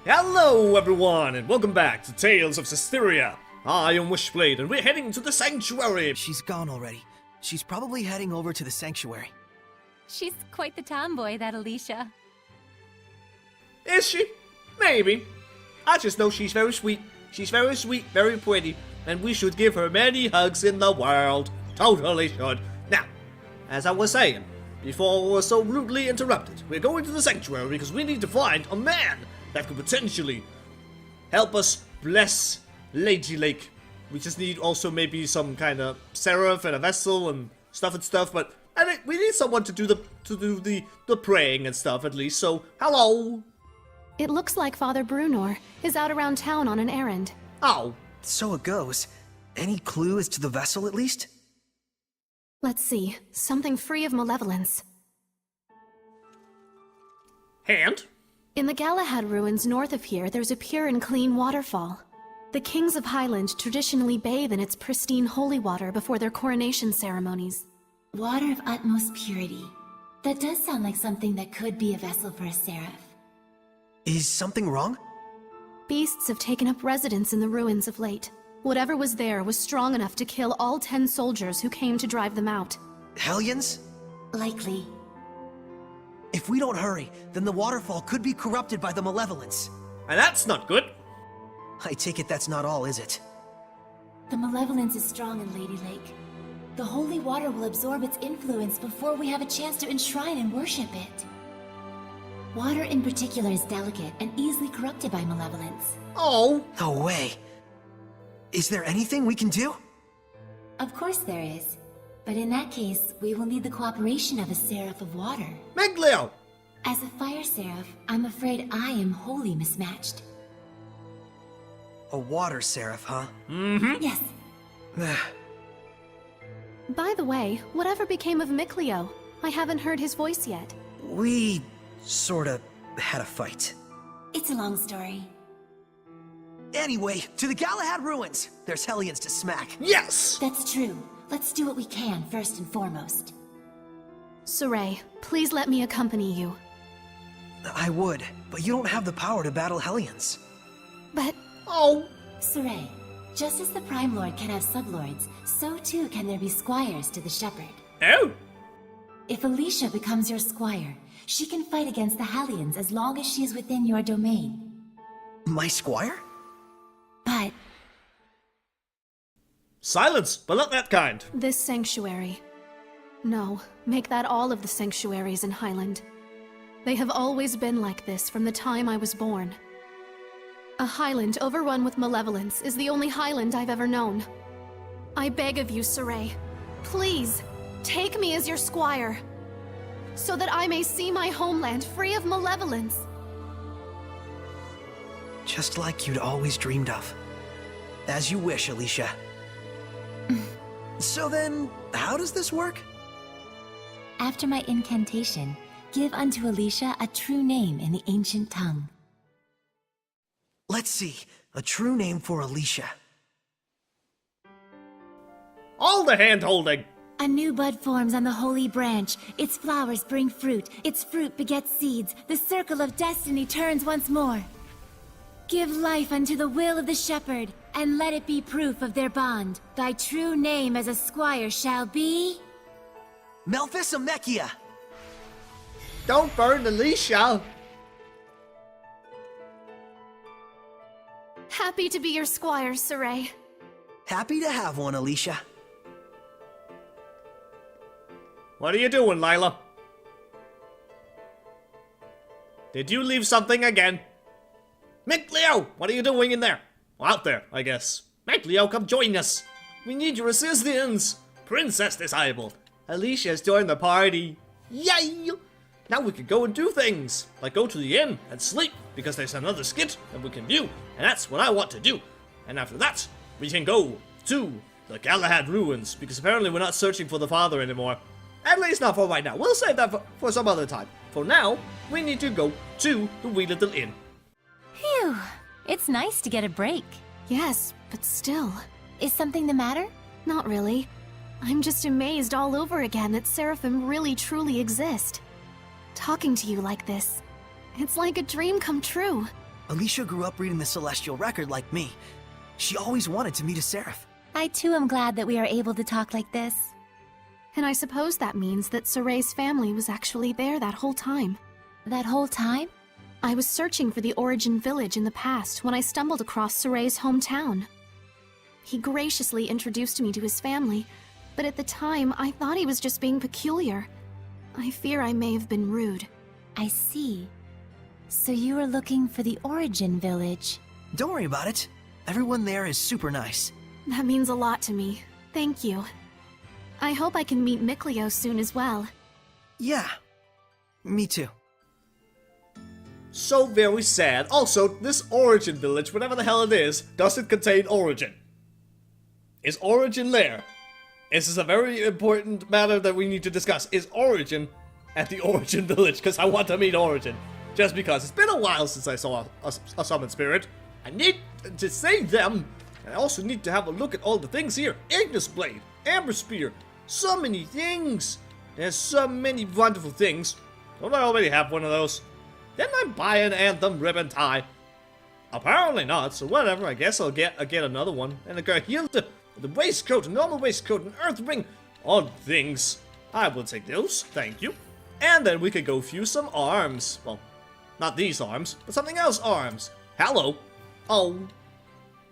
Hello everyone, and welcome back to Tales of Zestiria. I am Wishblade, and we're heading to the Sanctuary. She's gone already. She's probably heading over to the Sanctuary. She's quite the tomboy, that Alicia. Is she? Maybe. I just know she's very sweet. She's very sweet, very pretty, and we should give her many hugs in the world. Totally should. Now, as I was saying, before we were so rudely interrupted, we're going to the Sanctuary because we need to find a man that could potentially help us bless Ladylake. We just need also maybe some kind of seraph and a vessel and stuff, but I think we need someone to do the praying and stuff at least. So, hello. It looks like Father Brunor is out around town on an errand. Oh. So it goes. Any clue as to the vessel at least? Let's see, something free of malevolence. Hand? In the Galahad ruins north of here, there's a pure and clean waterfall. The kings of Highland traditionally bathe in its pristine holy water before their coronation ceremonies. Water of utmost purity. That does sound like something that could be a vessel for a seraph. Is something wrong? Beasts have taken up residence in the ruins of late. Whatever was there was strong enough to kill all 10 soldiers who came to drive them out. Hellions? Likely. If we don't hurry, then the waterfall could be corrupted by the malevolence. And that's not good. I take it that's not all, is it? The malevolence is strong in Ladylake. The holy water will absorb its influence before we have a chance to enshrine and worship it. Water in particular is delicate and easily corrupted by malevolence. Oh. No way. Is there anything we can do? Of course there is. But in that case, we will need the cooperation of a seraph of water. Meglio! As a fire seraph, I'm afraid I am wholly mismatched. A water seraph, huh? Mm-hmm. Yes. By the way, whatever became of Mikleo? I haven't heard his voice yet. We sorta had a fight. It's a long story. Anyway, to the Galahad ruins! There's hellions to smack. Yes! That's true. Let's do what we can first and foremost. Saray, please let me accompany you. I would, but you don't have the power to battle hellions. But... Oh. Saray, just as the Prime Lord can have sublords, so too can there be squires to the Shepherd. Oh. If Alicia becomes your squire, she can fight against the Hellions as long as she is within your domain. My squire? But... Silence, but not that kind. this sanctuary. No, make that all of the sanctuaries in Highland. They have always been like this from the time I was born. A Highland overrun with malevolence is the only Highland I've ever known. I beg of you, Saray, please, take me as your squire, so that I may see my homeland free of malevolence. Just like you'd always dreamed of. As you wish, Alicia. So then, how does this work? after my incantation, give unto Alicia a true name in the ancient tongue. Let's see. A true name for Alicia. All the hand-holding! A new bud forms on the holy branch. Its flowers bring fruit. Its fruit begets seeds. The circle of destiny turns once more. Give life unto the will of the shepherd, and let it be proof of their bond. Thy true name as a squire shall be... Melphisamechia! Don't burn Alicia! Happy to be your squire, Saray. Happy to have one, Alicia. What are you doing, Lila? Did you leave something again? Mikleo, what are you doing in there? Well, out there, I guess. Mikleo, come join us. We need your assistance. Princess disabled. Alicia's joined the party. Yay! Now we can go and do things, like go to the inn and sleep, because there's another skit that we can view, and that's what I want to do. And after that, we can go to the Galahad ruins, because apparently we're not searching for the father anymore. At least not for right now. We'll save that for some other time. For now, we need to go to the wee little inn. Phew. It's nice to get a break. Yes, but still. Is something the matter? Not really. I'm just amazed all over again that Seraphim really truly exist. Talking to you like this, it's like a dream come true. Alicia grew up reading the Celestial Record like me. She always wanted to meet a Seraph. I too am glad that we are able to talk like this. And I suppose that means that Soray's family was actually there that whole time. That whole time? I was searching for the Origin Village in the past when I stumbled across Soray's hometown. He graciously introduced me to his family, but at the time I thought he was just being peculiar. I fear I may have been rude. I see. So you were looking for the Origin Village. Don't worry about it. Everyone there is super nice. That means a lot to me. Thank you. I hope I can meet Mikleo soon as well. Yeah, me too. So very sad. Also, this Origin Village, whatever the hell it is, doesn't contain Origin. Is Origin there? This is a very important matter that we need to discuss. Is Origin at the Origin Village? Because I want to meet Origin. Just because. It's been a while since I saw a summon spirit. I need to save them. And I also need to have a look at all the things here. Ignis Blade, Amber Spear, so many things. There's so many wonderful things. Don't I already have one of those? Didn't I buy an Anthem ribbon tie? Apparently not, so whatever, I guess I'll get another one. And I got heal the waistcoat, a normal waistcoat, an earth ring, all things. I will take those, thank you. And then we could go fuse some arms. Well, not these arms, but something else arms. Hello. Oh.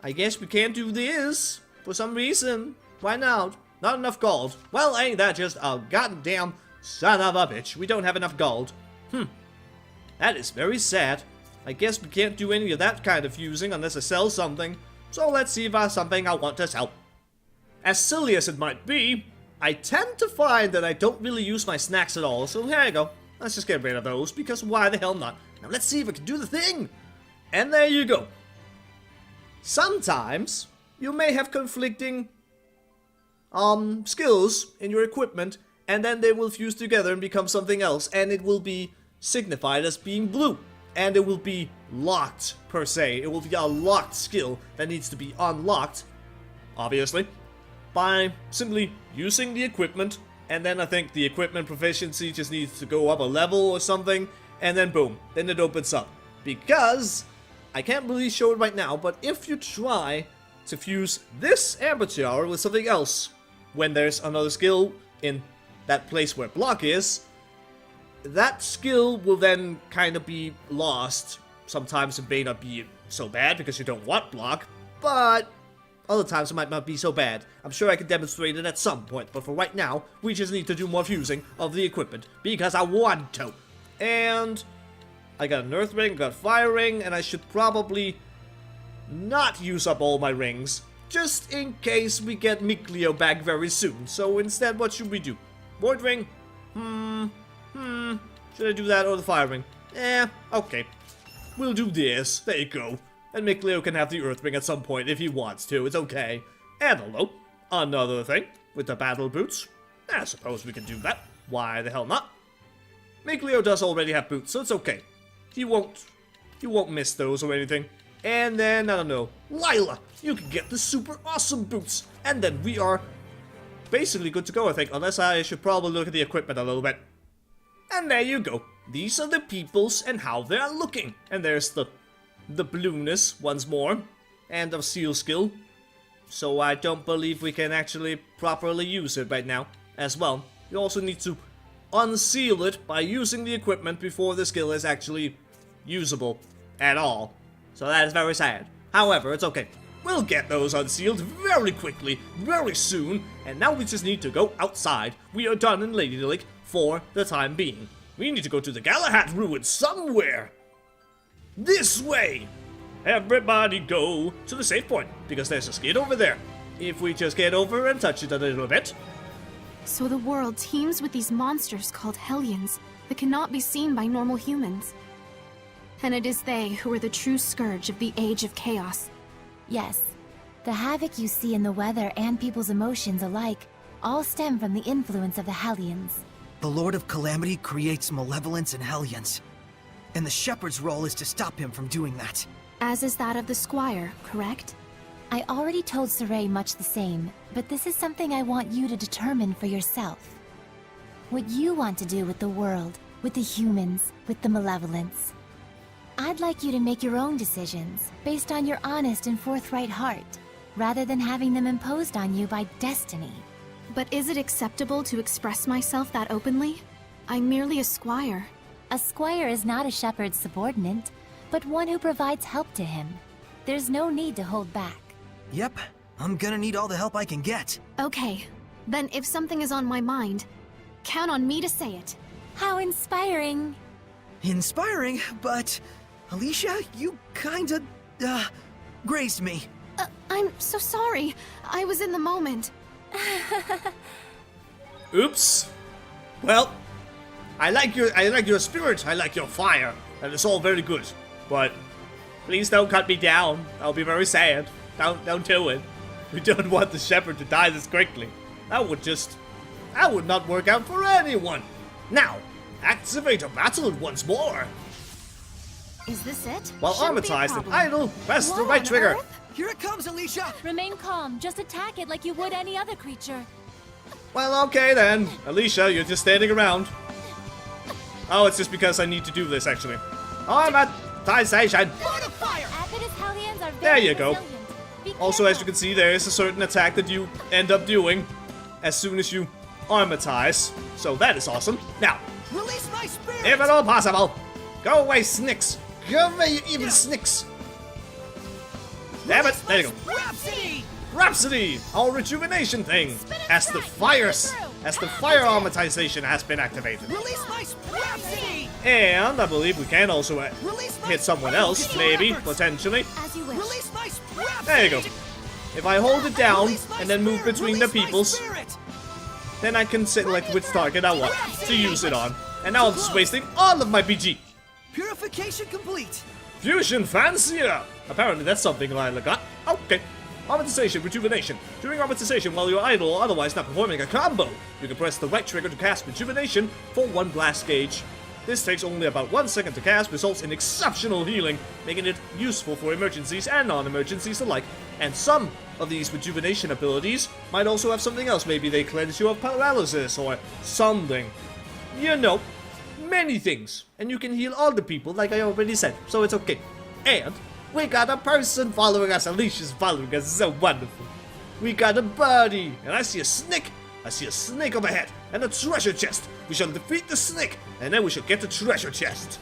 I guess we can't do this, for some reason. Why not? Not enough gold. Well, ain't that just a goddamn son of a bitch. We don't have enough gold. That is very sad. I guess we can't do any of that kind of fusing unless I sell something. So let's see if I have something I want to sell. As silly as it might be, I tend to find that I don't really use my snacks at all. So here you go. Let's just get rid of those, because why the hell not? Now let's see if I can do the thing. And there you go. Sometimes you may have conflicting skills in your equipment, and then they will fuse together and become something else, and it will be signified as being blue, and it will be locked per se. It will be a locked skill that needs to be unlocked, obviously, by simply using the equipment, and then I think the equipment proficiency just needs to go up a level or something, and then boom, then it opens up. Because I can't really show it right now, but if you try to fuse this Amber Tiara with something else, when there's another skill in that place where block is, that skill will then kind of be lost. Sometimes it may not be so bad because you don't want block, but other times it might not be so bad. I'm sure I can demonstrate it at some point, but for right now, we just need to do more fusing of the equipment because I want to. And I got an earth ring, got a fire ring, and I should probably not use up all my rings, just in case we get Mikleo back very soon. So instead, what should we do? Void ring? Should I do that or the fire ring? Okay. We'll do this. There you go. And Mikleo can have the earth ring at some point if he wants to. It's okay. And hello. Another thing with the battle boots. I suppose we can do that. Why the hell not? Mikleo does already have boots, so it's okay. He won't miss those or anything. And then, I don't know, Lila, you can get the super awesome boots. And then we are basically good to go, I think. Unless I should probably look at the equipment a little bit. And there you go. These are the peoples and how they are looking. And there's the blueness once more. And the seal skill. So I don't believe we can actually properly use it right now as well. You also need to unseal it by using the equipment before the skill is actually usable at all. So that is very sad. However, it's okay. We'll get those unsealed very quickly, very soon, and now we just need to go outside. We are done in Ladylake for the time being. We need to go to the Galahad ruins somewhere. This way! Everybody go to the safe point, because there's a skid over there. If we just get over and touch it a little bit. So the world teems with these monsters called Hellions that cannot be seen by normal humans. And it is they who are the true scourge of the Age of Chaos. Yes. The havoc you see in the weather and people's emotions alike all stem from the influence of the Hellions. The Lord of Calamity creates malevolence and Hellions. And the Shepherd's role is to stop him from doing that. As is that of the Squire, correct? I already told Saray much the same, but this is something I want you to determine for yourself. What you want to do with the world, with the humans, with the malevolence. I'd like you to make your own decisions, based on your honest and forthright heart, rather than having them imposed on you by destiny. But is it acceptable to express myself that openly? I'm merely a squire. A squire is not a shepherd's subordinate, but one who provides help to him. There's no need to hold back. Yep, I'm gonna need all the help I can get. Okay, then if something is on my mind, count on me to say it. How inspiring! Inspiring, but Alicia, you kinda, grazed me. I'm so sorry. I was in the moment. Oops. Well, I like your spirit, I like your fire, and it's all very good. But please don't cut me down. I'll be very sad. Don't do it. We don't want the shepherd to die this quickly. That would not work out for anyone. Now, activate a battle once more. Is this it? While Shouldn't be a armatized and problem. idle, press the What right on trigger. earth? Here it comes, Alicia! Remain calm, just attack it like you would any other creature. Well, okay then. Alicia, you're just standing around. Oh, it's just because I need to do this, actually. Armatization. Apidus hellions are There very you go. resilient. Be Also, as you careful. can see, there is a certain attack that you end up doing as soon as you armatize. So that is awesome. Now, Release my spirit! if at all possible, go away, Snicks. Go away, you evil Snicks. Damn it, there you go. Rhapsody! Rhapsody, our rejuvenation thing, as the fire armatization has been activated. Release my Rhapsody! And I believe we can also hit someone else, maybe, potentially. As you wish. Release my Rhapsody! There you go. If I hold it down Release my and then move spirit! between the Release my peoples, spirit! then I can select which target I want to use it on. And now I'm just wasting all of my PG. Purification complete! Fusion Phantasia! Apparently that's something Lila got. Okay. Armatization, rejuvenation. During armatization, while you're idle or otherwise not performing a combo, you can press the right trigger to cast rejuvenation for 1 blast gauge. This takes only about 1 second to cast, results in exceptional healing, making it useful for emergencies and non-emergencies alike. And some of these rejuvenation abilities might also have something else. Maybe they cleanse you of paralysis or something. You know, many things. And you can heal all the people, like I already said, so it's okay. And we got a person following us. Alicia's following us. So wonderful. We got a birdie. And I see a snake. I see a snake overhead. And a treasure chest. We shall defeat the snake. And then we shall get the treasure chest.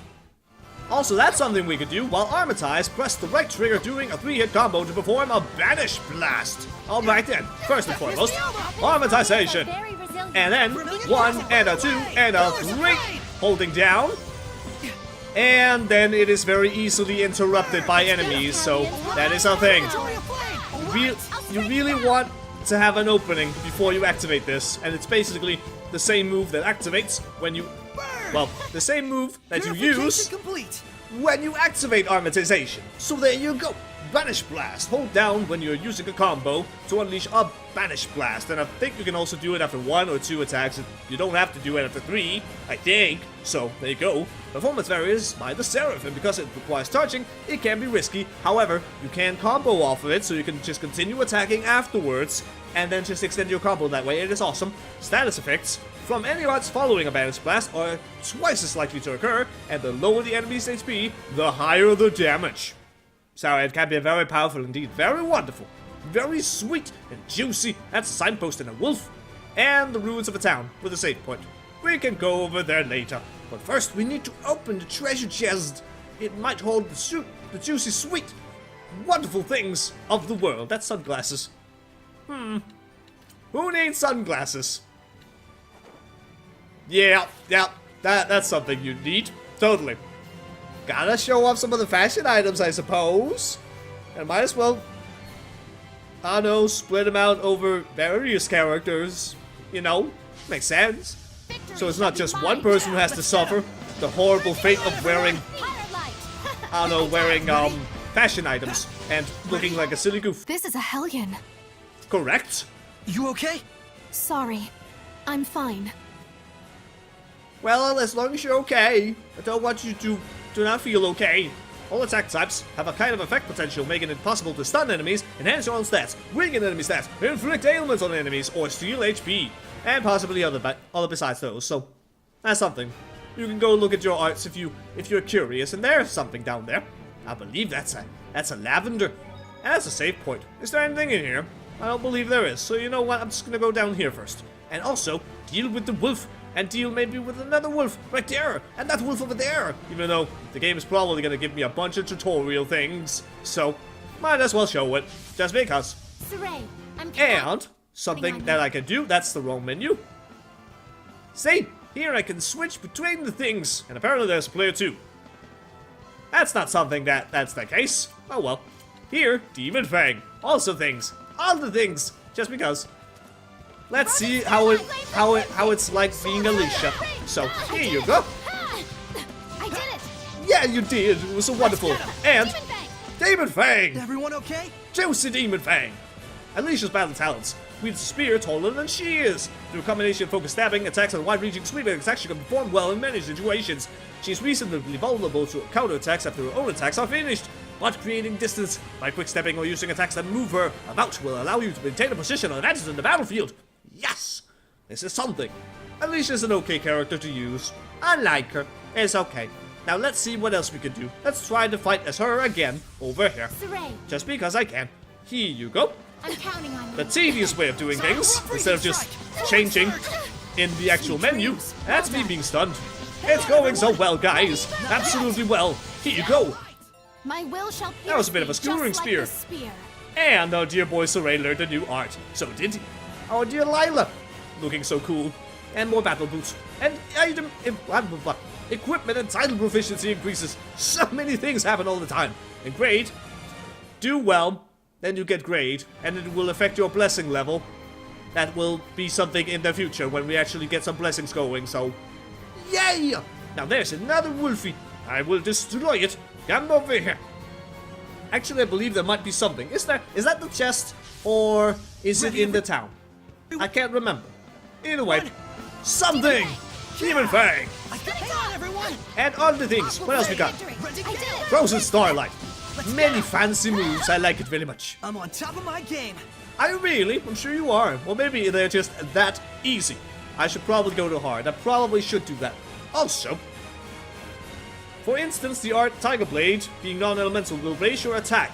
Also, that's something we could do. While armatized, press the right trigger doing a 3-hit combo to perform a Banish Blast. Alright then. First and foremost, armatization. Very resilient. And then 1 and a 2 and a 3. Holding down. And then it is very easily interrupted by enemies, so that is a thing. You really want to have an opening before you activate this, and it's basically the same move that activates when you... Well, the same move that you use Complete. when you activate armatization. So there you go. Banish Blast. Hold down when you're using a combo to unleash a Banish Blast. And I think you can also do it after 1 or 2 attacks. You don't have to do it after 3, I think. So, there you go. Performance varies by the Seraph, and because it requires charging, it can be risky. However, you can combo off of it, so you can just continue attacking afterwards, and then just extend your combo that way. It is awesome. Status effects from any arts following a Banish Blast are twice as likely to occur, and the lower the enemy's HP, the higher the damage. So it can be very powerful indeed, very wonderful, very sweet and juicy. That's a signpost and a wolf, and the ruins of a town with a save point. We can go over there later, but first we need to open the treasure chest. It might hold the juicy, sweet, wonderful things of the world. That's sunglasses. Who needs sunglasses? Yeah, that's something you need. Totally. Gotta show off some of the fashion items, I suppose. And might as well, I don't know, split them out over various characters. You know, makes sense. So it's not just one person who has to suffer the horrible fate of wearing, I don't know, wearing fashion items and looking like a silly goof. This is a hellion. Correct? You okay? Sorry. I'm fine. Well, as long as you're okay. I don't want you to do not feel okay. All attack types have a kind of effect potential, making it possible to stun enemies, enhance your own stats, weaken enemy stats, inflict ailments on enemies, or steal HP, and possibly other besides those, so that's something. You can go look at your arts if you're curious, and there's something down there. I believe that's a lavender. And that's a save point. Is there anything in here? I don't believe there is, so you know what, I'm just gonna go down here first. And also, deal with the wolf, and deal maybe with another wolf right there, and that wolf over there. Even though the game is probably gonna give me a bunch of tutorial things, so might as well show it, just because. Saray, I'm And something that I can do, that's the wrong menu. See, here I can switch between the things, and apparently there's a player 2. That's not something that's the case. Oh well. Here, Demon Fang. Also things. All the things. Just because. Let's see how it's like being Alicia. So, here you go. I did it! Yeah, you did. It was so wonderful. And Demon Fang! Everyone okay? Juicy Demon Fang! Alicia's battle talents. Wields a spear taller than she is. Through a combination of focused stabbing, attacks, and wide-reaching sweeping attacks, she can perform well in many situations. She's reasonably vulnerable to counterattacks after her own attacks are finished. But creating distance by quick stepping or using attacks that move her about will allow you to maintain a position of advantage in the battlefield. Yes! This is something. Alicia's an okay character to use. I like her. It's okay. Now let's see what else we can do. Let's try to fight as her again over here. Saray, Just because I can. Here you go. I'm counting on you. The tedious way of doing things, instead of just changing in the actual menu. That's me being stunned. It's going so well, guys. Absolutely well. Here you go. My will shall That was a bit of a pierce thee, skewering just like spear. the spear. And our dear boy Saray learned a new art. So did he. Our dear Lila. Looking so cool. And more battle boots. And item equipment and title proficiency increases. So many things happen all the time. And grade. Do well. Then you get grade. And it will affect your blessing level. That will be something in the future when we actually get some blessings going. So, yay! Now there's another Wolfie. I will destroy it. Come over here. Actually, I believe there might be something. Is that the chest? Or is it in the town? I can't remember. Either way, something! Demon Fang! Hang on, everyone! And all the things. What else we got? I did it! Frozen Starlight. Many fancy moves. I like it very much. I'm on top of my game. I really? I'm sure you are. Well, maybe they're just that easy. I should probably go to hard. I probably should do that. Also, for instance, the art Tiger Blade, being non-elemental, will raise your attack.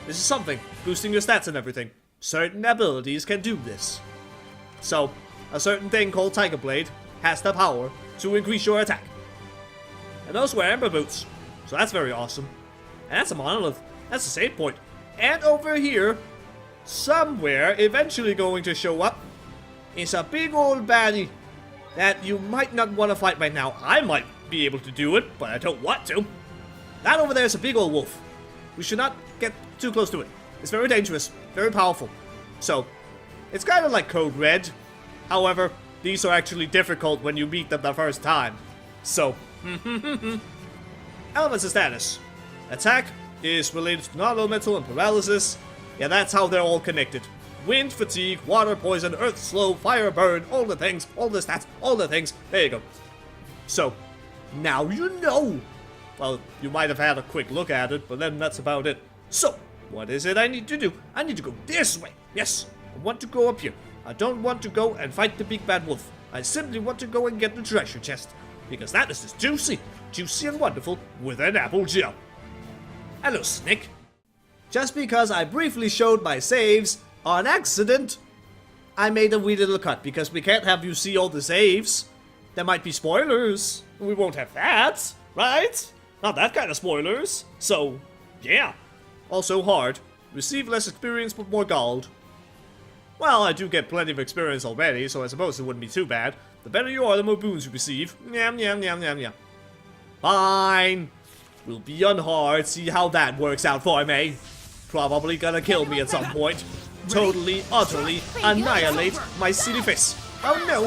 This is something, boosting your stats and everything. Certain abilities can do this. So, a certain thing called Tiger Blade has the power to increase your attack. And those were Ember Boots, so that's very awesome. And that's a monolith. That's a save point. And over here, somewhere, eventually going to show up, is a big old baddie that you might not want to fight right now. I might be able to do it, but I don't want to. That over there is a big old wolf. We should not get too close to it. It's very dangerous, very powerful. So, it's kind of like Code Red. However, these are actually difficult when you meet them the first time. So, elements of status. Attack is related to non-elemental and paralysis. Yeah, that's how they're all connected. Wind, fatigue, water, poison, earth, slow, fire, burn, all the things, all the stats, all the things. There you go. So, now you know. Well, you might have had a quick look at it, but then that's about it. So, what is it I need to do? I need to go this way. Yes, I want to go up here. I don't want to go and fight the big bad wolf. I simply want to go and get the treasure chest. Because that is just juicy. Juicy and wonderful with an apple gel. Hello, Snick. Just because I briefly showed my saves on accident, I made a wee little cut because we can't have you see all the saves. There might be spoilers. We won't have that, right? Not that kind of spoilers. So, yeah. Also hard. Receive less experience but more gold. Well, I do get plenty of experience already, so I suppose it wouldn't be too bad. The better you are, the more boons you receive. Yum, yum, yum, yum, yum. Fine. We'll be on hard, see how that works out for me. Probably gonna kill me at some point. Totally, utterly annihilate my silly face. Oh no!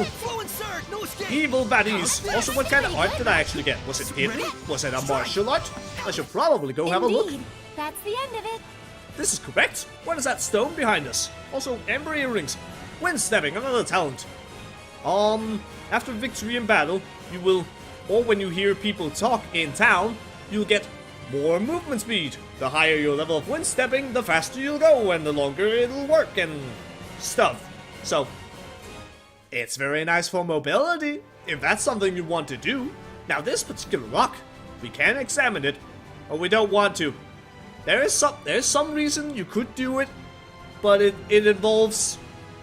Evil baddies! Also, what kind of art did I actually get? Was it hidden? Was it a martial art? I should probably go have a look. Indeed. That's the end of it. This is correct. What is that stone behind us? Also, ember earrings. Wind stepping, another talent. After victory in battle, you will, or when you hear people talk in town, you'll get more movement speed. The higher your level of wind stepping, the faster you'll go, and the longer it'll work and stuff. So, it's very nice for mobility, if that's something you want to do. Now this particular rock, we can examine it, but we don't want to. There's some reason you could do it, but it involves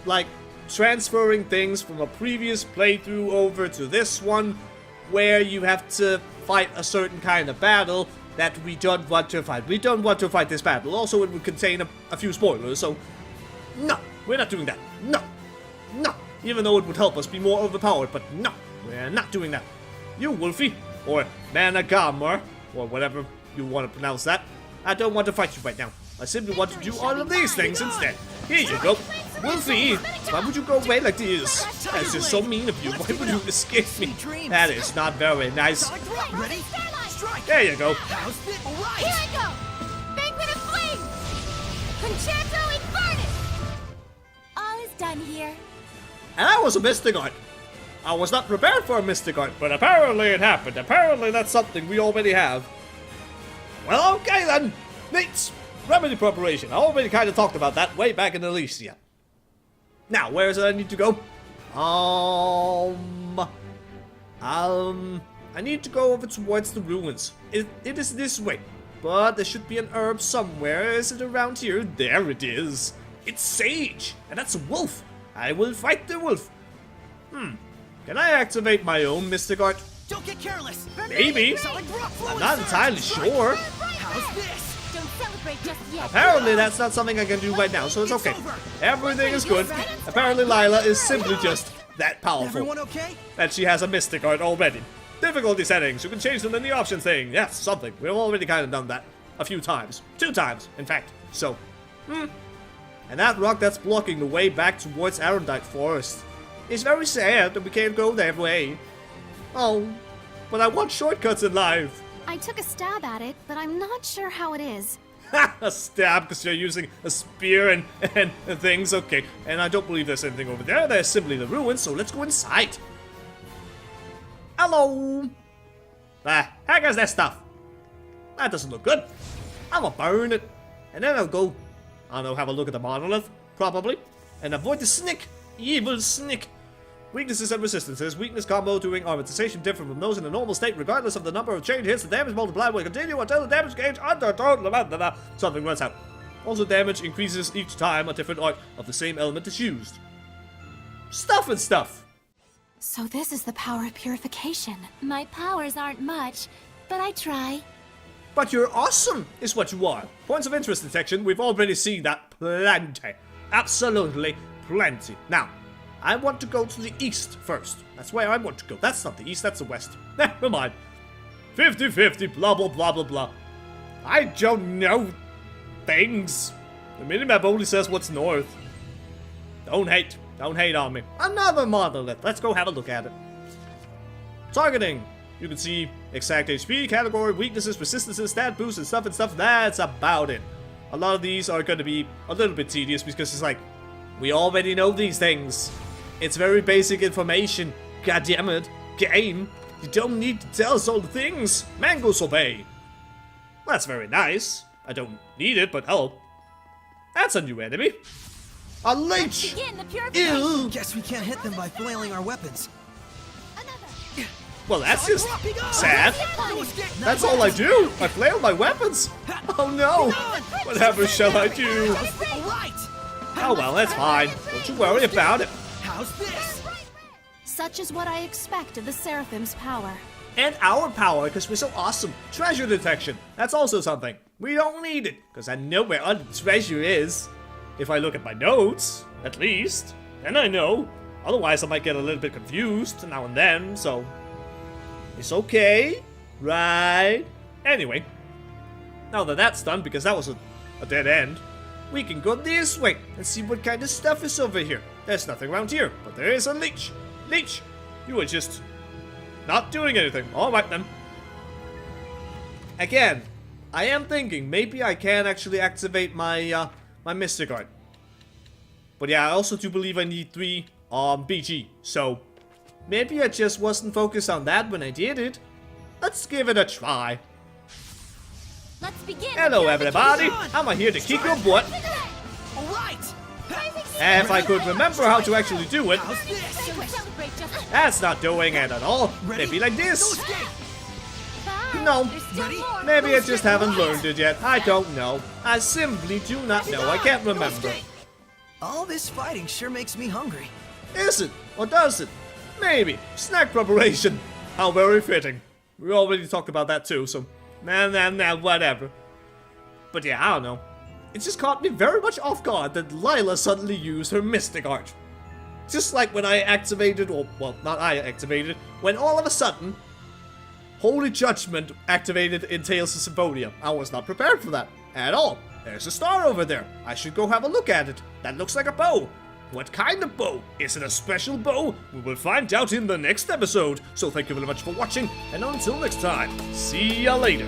like transferring things from a previous playthrough over to this one, where you have to fight a certain kind of battle that we don't want to fight. We don't want to fight this battle. Also, it would contain a few spoilers, so no, we're not doing that. No, no. Even though it would help us be more overpowered, but no, we're not doing that. You, Wolfie, or Managamar, or whatever you want to pronounce that, I don't want to fight you right now. I simply want to do all of these things instead. Here you go. Wolfie, why would you go away like this? That's just so mean of you. Why would you escape me? That is not very nice. Ready? Strike! There you go. How's it? Here Alright! I go! Banquet of Flame! Concerto Infernus! All is done here. And that was a Mystic Art. I was not prepared for a Mystic Art, but apparently it happened. Apparently that's something we already have. Well, okay then. Neat. Remedy preparation. I already kind of talked about that way back in Elysia. Now, where is it I need to go? I need to go over towards the ruins. It is this way, but there should be an herb somewhere. Is it around here? There it is. It's Sage, and that's a wolf. I will fight the wolf. Can I activate my own Mystic Art? Don't get careless! Maybe. Solid rock I'm not entirely sure. How's this? Don't celebrate just yet. Apparently that's not something I can do right now, so it's okay. Everything is good. Apparently Lila is simply just that powerful. Everyone okay? And she has a Mystic Art already. Difficulty settings, you can change them in the options thing. Yes, something. We've already kind of done that a few times. 2 times, in fact. So, And that rock that's blocking the way back towards Arendite Forest is very sad that we can't go that way. Oh, but I want shortcuts in life. I took a stab at it, but I'm not sure how it is. Ha! A stab because you're using a spear and things. Okay, and I don't believe there's anything over there. There's simply the ruins, so let's go inside. Hello! The heck is that stuff? That doesn't look good. I'm gonna burn it. And then I'll go, I don't know, have a look at the monolith, probably. And avoid the snick. Evil snick. Weaknesses and resistances. Weakness combo during armorization differ from those in a normal state, regardless of the number of chain hits. The damage multiplied will continue until the damage gauge under total amount. Something runs out. Also, damage increases each time a different art of the same element is used. Stuff and stuff. So this is the power of purification. My powers aren't much, but I try. But you're awesome, is what you are. Points of interest detection, we've already seen that plenty. Absolutely plenty. Now, I want to go to the east first. That's where I want to go. That's not the east, that's the west. Never mind. 50-50, blah, blah, blah, blah, blah. I don't know things. The minimap only says what's north. Don't hate. Don't hate on me. Another monolith. Let's go have a look at it. Targeting. You can see exact HP, category, weaknesses, resistances, stat boosts, and stuff. That's about it. A lot of these are going to be a little bit tedious because it's like, we already know these things. It's very basic information. God damn it. Game. You don't need to tell us all the things. Mango sorbet. That's very nice. I don't need it, but help. That's a new enemy. A leech. Begin the purification. Ew. Guess we can't hit them by flailing our weapons. Well, that's just sad. That's all I do. I flail my weapons. Oh no. Whatever shall I do? Alright! Oh well, that's fine. Don't you worry about it. How's this? Such is what I expect of the Seraphim's power. And our power, because we're so awesome. Treasure detection. That's also something. We don't need it, because I know where all the treasure is. If I look at my notes, at least. Then I know. Otherwise, I might get a little bit confused now and then, so... It's okay, right? Anyway, now that that's done, because that was a dead end, we can go this way and see what kind of stuff is over here. There's nothing around here, but there is a leech. Leech, you are just not doing anything. Alright then. Again, I am thinking maybe I can actually activate my my Mystic Art. But yeah, I also do believe I need 3 BG, so... Maybe I just wasn't focused on that when I did it. Let's give it a try. Let's begin. Hello everybody, I'm here to kick your butt. Alright! If I could remember how to actually do it. How's this? That's not doing it at all. Maybe like this. No. Ready? Maybe I just haven't learned it yet. I don't know. I simply do not know. I can't remember. All this fighting sure makes me hungry. Is it? Or does it? Maybe. Snack preparation. How very fitting. We already talked about that too, so nah, whatever. But yeah, I don't know. It just caught me very much off guard that Lila suddenly used her mystic art. Just like when I activated, or well, not I activated, when all of a sudden, Holy Judgment activated in Tales of Symphonia. I was not prepared for that at all. There's a star over there. I should go have a look at it. That looks like a bow. What kind of bow? Is it a special bow? We will find out in the next episode. So thank you very much for watching, and until next time, see ya later.